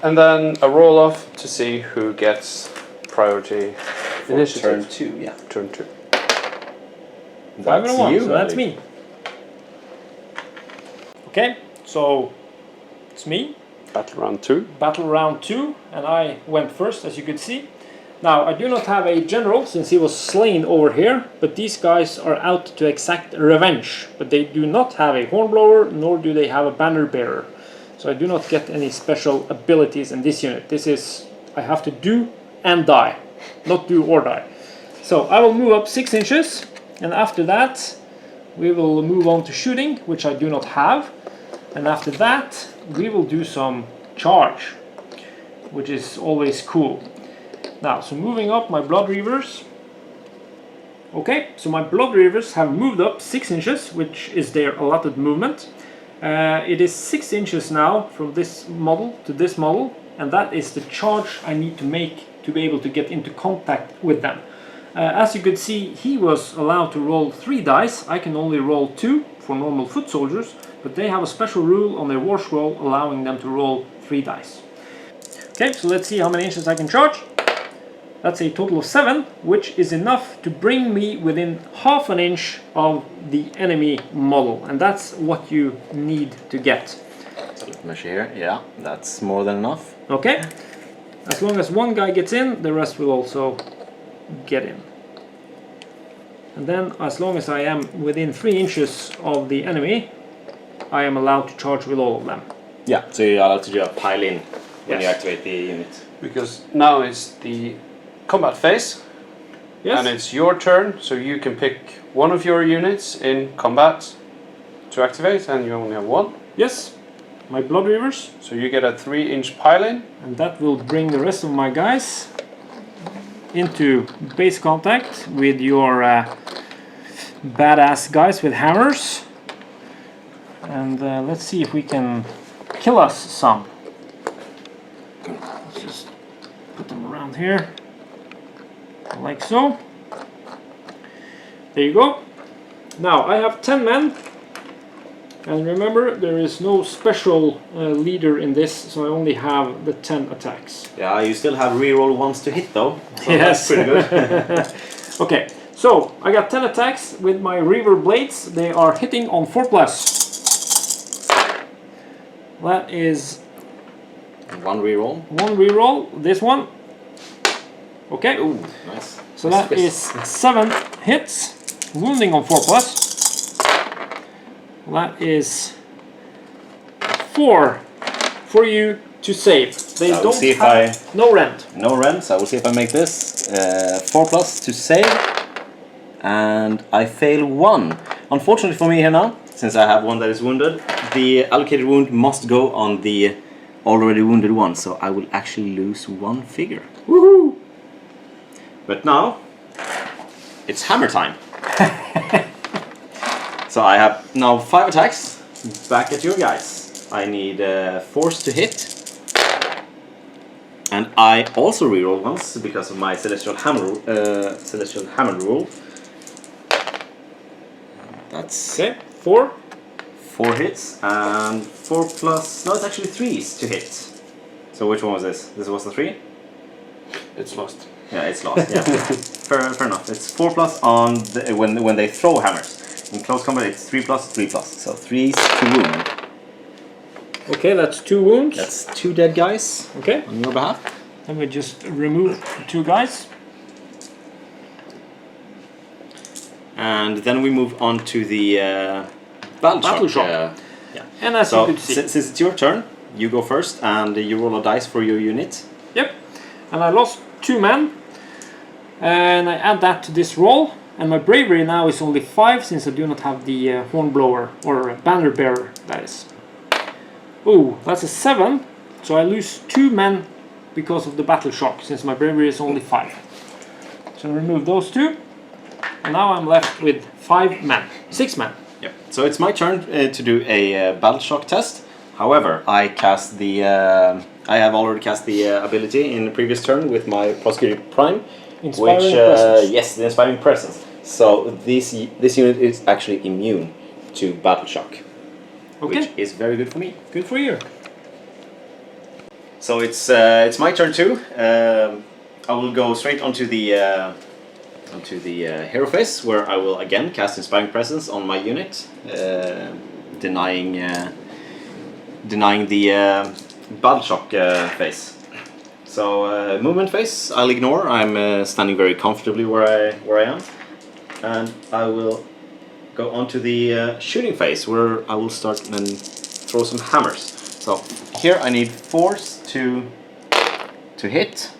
and then a roll off to see who gets priority initiative. Turn 2, yeah. Turn 2. 5 and a 1, you, so that's buddy. me. Okay, so it's me. Battle round 2. Battle round 2, and I went first, as you could see. Now, I do not have a general since he was slain over here, but these guys are out to exact revenge. But they do not have a hornblower, nor do they have a banner bearer. So I do not get any special abilities in this unit. This is, I have to do and die, not do or die. So I will move up 6 inches, and after that we will move on to shooting, which I do not have. And after that we will do some charge, which is always cool. Now, so moving up my Blood Reavers. Okay, so my Blood Reavers have moved up 6 inches, which is their allotted movement. It is 6 inches now from this model to this model, and that is the charge I need to make to be able to get into contact with them. As you could see, he was allowed to roll 3 dice. I can only roll 2 for normal foot soldiers, but they have a special rule on their war scroll allowing them to roll 3 dice. Okay, so let's see how many inches I can charge. That's a total of 7, which is enough to bring me within half an inch of the enemy model, and that's what you need to get. So let me measure here. Yeah, that's more than enough. Okay, as long as one guy gets in, the rest will also get in. And then, as long as I am within 3 inches of the enemy, I am allowed to charge with all of them. Yeah, so you're allowed to do a pile in when Yes. you activate the unit. Because now is the combat phase, Yes. and it's your turn, so you can pick one of your units in combat to activate, and you only have 1. Yes. My Blood Reavers, So you get a 3-inch pile-in. and that will bring the rest of my guys into base contact with your badass guys with hammers. And let's see if we can kill us some. Let's just put them around here, like so. There you go. Now I have 10 men, and remember there is no special leader in this, so I only have the 10 attacks. Yeah, you still have reroll ones to hit though. So Yes. that's pretty good. Okay, so I got 10 attacks with my Reaver Blades. They are hitting on 4 plus. That is One reroll. 1 reroll, this one. Okay, Ooh, nice. so that is 7 hits, wounding on 4 plus. That is 4 for you to save. They I will don't see if have no rent. No rents. I will see if I make this. 4 plus to save. And I fail 1. Unfortunately for me here now, since I have one that is wounded, the allocated wound must go on the already wounded one, so I will actually lose 1 figure. Woohoo! But now, it's hammer time. So I have now 5 attacks. Back at your guys. I need force to hit. And I also reroll once because of my celestial hammer rule. That's Okay, 4. 4 hits and 4 plus. No, it's actually 3s to hit. So which one was this? This was the 3? It's lost. Yeah, it's lost. Yeah, fair enough. It's 4 plus on the, when they throw hammers. In close combat, it's 3 plus, 3 plus. So 3s to wound. Okay, that's 2 wounds. That's 2 dead guys Okay, on your behalf. let me just remove 2 guys. And then we move on to the battle shock. Yeah. And as So you could see, since it's your turn, you go first, and you roll a dice for your unit. yep. And I lost 2 men, and I add that to this roll. And my bravery now is only 5, since I do not have the hornblower or banner bearer. That is. Ooh, that's a 7. So I lose 2 men because of the battle shock, since my bravery is only 5. So remove those 2, and now I'm left with 5 men, 6 men. Yep. So it's my turn to do a battle shock test. However, I cast the. I have already cast the ability in the previous turn with my Prosecutor Prime, Inspiring presence. Yes, the inspiring presence. So this unit is actually immune to battle shock, Okay, which is very good for me. good for you. So it's my turn too. I will go straight onto the hero phase, where I will again cast Inspiring Presence on my unit, denying the battle shock phase. So movement phase I'll ignore. I'm standing very comfortably where I am, and I will go onto the shooting phase, where I will start and throw some hammers. So here I need force to hit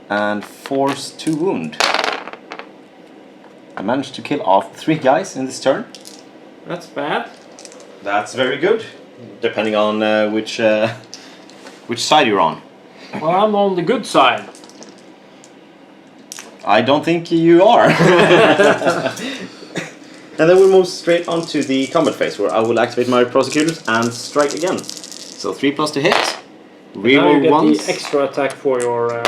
and force to wound. I managed to kill off 3 guys in this turn. That's bad. That's very good, depending on which side you're on. Well, I'm on the good side. I don't think you are. And then we'll move straight onto the combat phase, where I will activate my prosecutors and strike again. So 3+ to hit. Now you Reroll get once. the extra attack for your...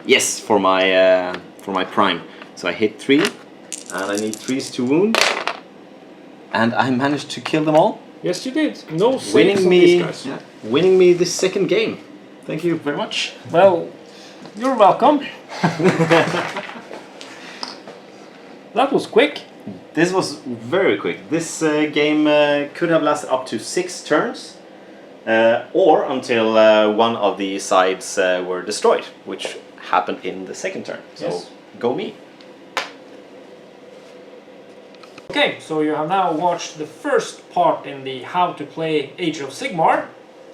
Yes, for my prime. So I hit 3, and I need 3s to wound, and I managed to kill them all, Yes, you did. No saves winning on me, these guys. winning me the second game. Thank you very much. Well, you're welcome. That was quick. This was very quick. This game could have lasted up to 6 turns, or until one of the sides were destroyed, which happened in the second turn. So Yes. go me. Okay, so you have now watched the first part in the How to Play Age of Sigmar,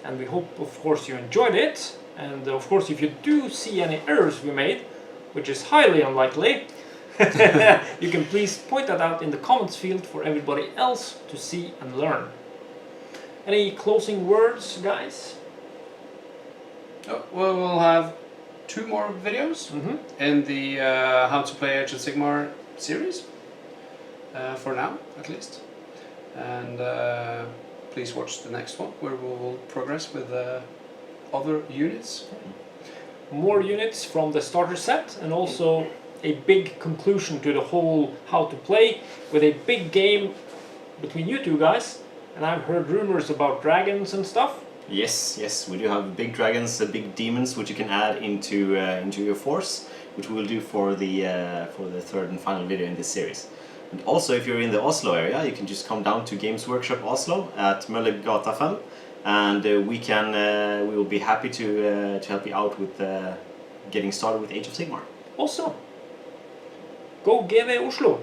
and we hope, of course, you enjoyed it. And of course, if you do see any errors we made, which is highly unlikely, you can please point that out in the comments field for everybody else to see and learn. Any closing words, guys? Oh, well, we'll have 2 more videos in the How to Play Age of Sigmar series, for now at least. And please watch the next one, where we will progress with other units. More units from the starter set, and also a big conclusion to the whole How to Play, with a big game between you 2 guys. And I've heard rumors about dragons and stuff. Yes, we do have big dragons, big demons, which you can add into your force, which we will do for the third and final video in this series. And also, if you're in the Oslo area, you can just come down to Games Workshop Oslo at Møllergata 5, and we will be happy to help you out with getting started with Age of Sigmar. Also, go GV Oslo.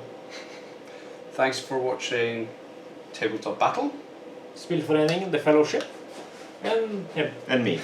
Thanks for watching Tabletop Battle. Spillforeningen, the Fellowship, and him. And me.